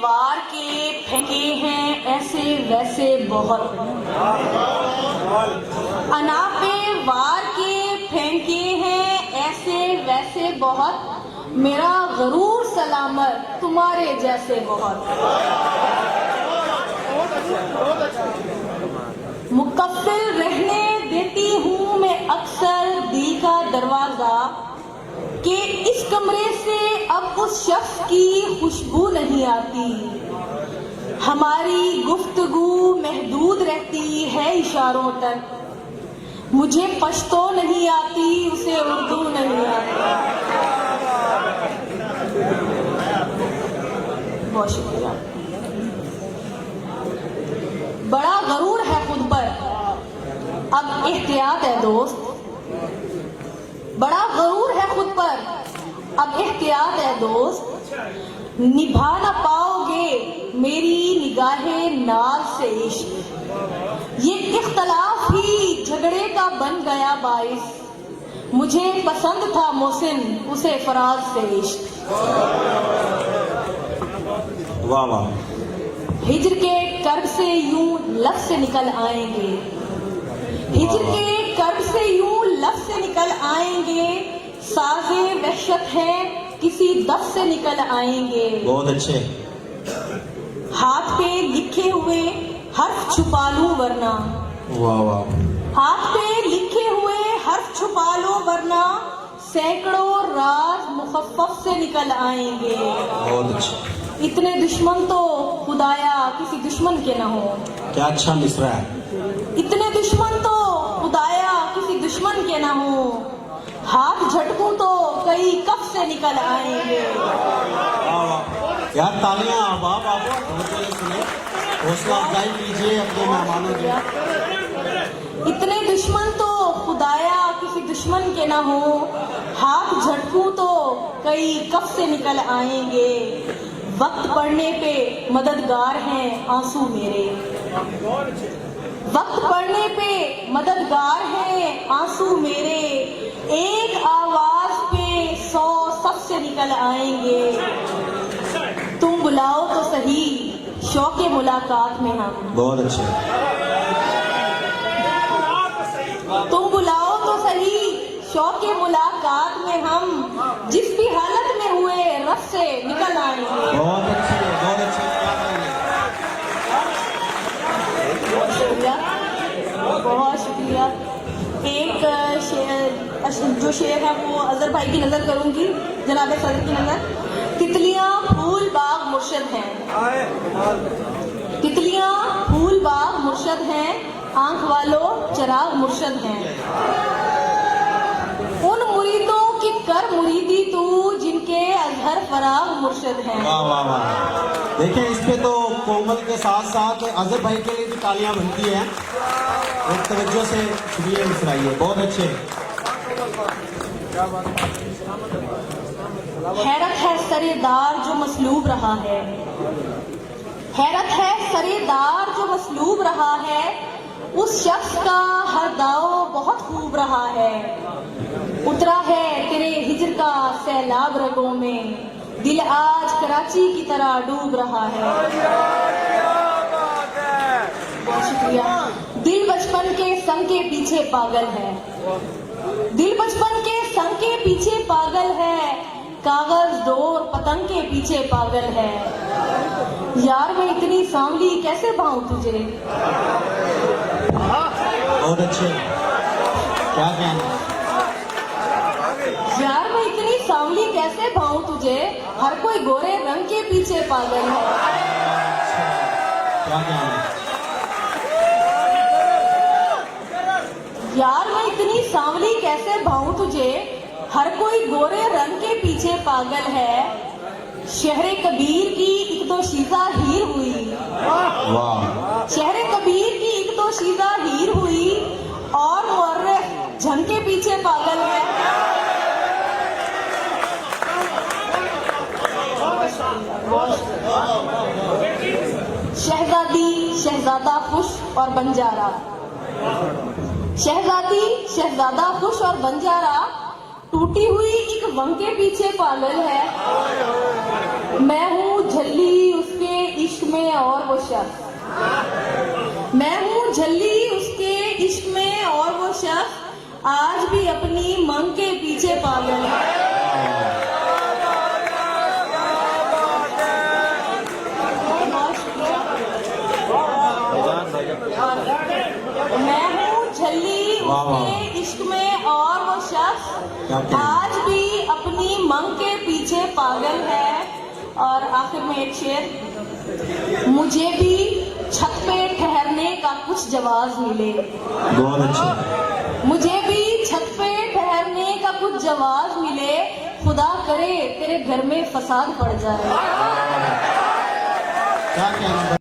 वार के फेंके हैं ऐसे वैसे बहुत, अनापे वार के फेंके हैं ऐसे वैसे बहुत, मेरा गरूर सलामत तुम्हारे जैसे बहुत। मुकफ्फिल रहने देती हूँ मैं अक्सर दिल का दरवाजा, कि इस कमरे से अब उस शख्स की खुशबू नहीं आती। हमारी गुफ्तगू महदूद रहती है इशारों तक, मुझे पश्तो नहीं आती उसे उर्दू नहीं आती। बहुत शुक्रिया। बड़ा गरूर है खुद पर, अब एहतियात है दोस्त। बड़ा गरूर है खुद पर, अब एहतियात है दोस्त। निभा ना पाओगे मेरी निगाहे नाज से इश्क, ये इख्तलाफ ही झगड़े का बन गया बाइस। मुझे पसंद था मोहसिन उसे फराज से इश्क। वाह वाह। हिज्र के कर्ब से यूं लफ्ज़ से निकल आएंगे, हिज्र के कर्ब से यूं लफ्ज़ से निकल आएंगे, साज़े वहशत है किसी दफ से निकल आएंगे। बहुत अच्छे। हाथ पे लिखे हुए हर्फ छुपा लूं वरना, वाह वाह। हाथ पे लिखे हुए हर्फ छुपा लो वरना, सैकड़ों राज मुखफ़्फ़फ़ से निकल आएंगे। बहुत अच्छे। इतने दुश्मन तो खुदाया किसी दुश्मन के न हो। क्या अच्छा मिसरा है। इतने दुश्मन तो खुदाया किसी दुश्मन के न हो, हाथ झटकूं तो कई कफ से निकल आएंगे। यार तालियां आप सुने, हौसला अफजाई कीजिए अपने मेहमानों की। इतने दुश्मन तो खुदाया किसी दुश्मन के न हो, हाथ झटकूं तो कई कफ से निकल आएंगे। वक्त पड़ने पे मददगार हैं आंसू मेरे, वक्त पड़ने पे मददगार हैं आंसू मेरे, एक आवाज पे 100 सफ से निकल आएंगे। तुम बुलाओ तो सही शौक़े मुलाकात में हम। बहुत अच्छे। तुम बुलाओ तो सही शौक़े मुलाकात में हम, जिस भी हालत में हुए रफ से निकल आएंगे। बहुत अच्छे, बहुत अच्छे। बहुत शुक्रिया, बहुत शुक्रिया। एक जो शेर है वो अजहर भाई की नजर करूंगी, जनाब सदर की नजर। तितलियां फूल बाग मुर्शद हैं, तितलियां फूल बाग मुर्शद हैं, आंख वालों चिराग मुर्शद हैं। उन मुरीदों की कर मुरीदी तू जिनके अजहर फराग मुर्शद हैं। वाह वाह वाह। देखिए इस पे तो कोमल के साथ साथ अजहर भाई के लिए भी तालियां बनती हैं। एक तवज्जो से सुनिए, मुस्कुराइए। बहुत अच्छे। हैरत है सरेदार जो मसलूब रहा है, हैरत है सरेदार जो मसलूब रहा है, उस शख्स का हर दाव बहुत खूब रहा है। उतरा है तेरे हिज्र का सैलाब रगों में, दिल आज कराची की तरह डूब रहा है। बहुत शुक्रिया। दिल बचपन के संग के पीछे पागल है, दिल बचपन के संग के पीछे पागल है, कागज डोर पतंग के पीछे पागल है। यार मैं इतनी सांवली कैसे भाऊं तुझे। बहुत अच्छे। क्या कहना। यार मैं इतनी सांवली कैसे भाऊं तुझे, हर कोई गोरे रंग के पीछे पागल है। क्या कहना। यार मैं इतनी सांवली कैसे भाऊं तुझे, हर कोई गोरे रंग के पीछे पागल है। शहरे कबीर की एक तो शीजा हीर हुई, वाह। शहरे कबीर की एक तो शीजा हीर हुई, और मुर्रख झंग के पीछे पागल है। शहजादी शहजादा खुश और बंजारा, शहजादी शहजादा खुश और बंजारा, टूटी हुई एक वंग के पीछे पागल है। मैं हूँ झल्ली उसके शख्स, मैं हूँ झल्ली उसके इश्क में और वो शख्स आज भी अपनी मंग के पीछे पागल है। मैं हूँ झल्ली वाह, वाह। उसके इश्क में और वो शख्स क्या कहना? आज भी अपनी मंग के पीछे पागल है। और आखिर में एक शेर, मुझे भी छत पे ठहरने का कुछ जवाब मिले, बहुत अच्छे। मुझे भी छत पे ठहरने का कुछ जवाब मिले, खुदा करे तेरे घर में फसाद पड़ जाए। क्या कहना।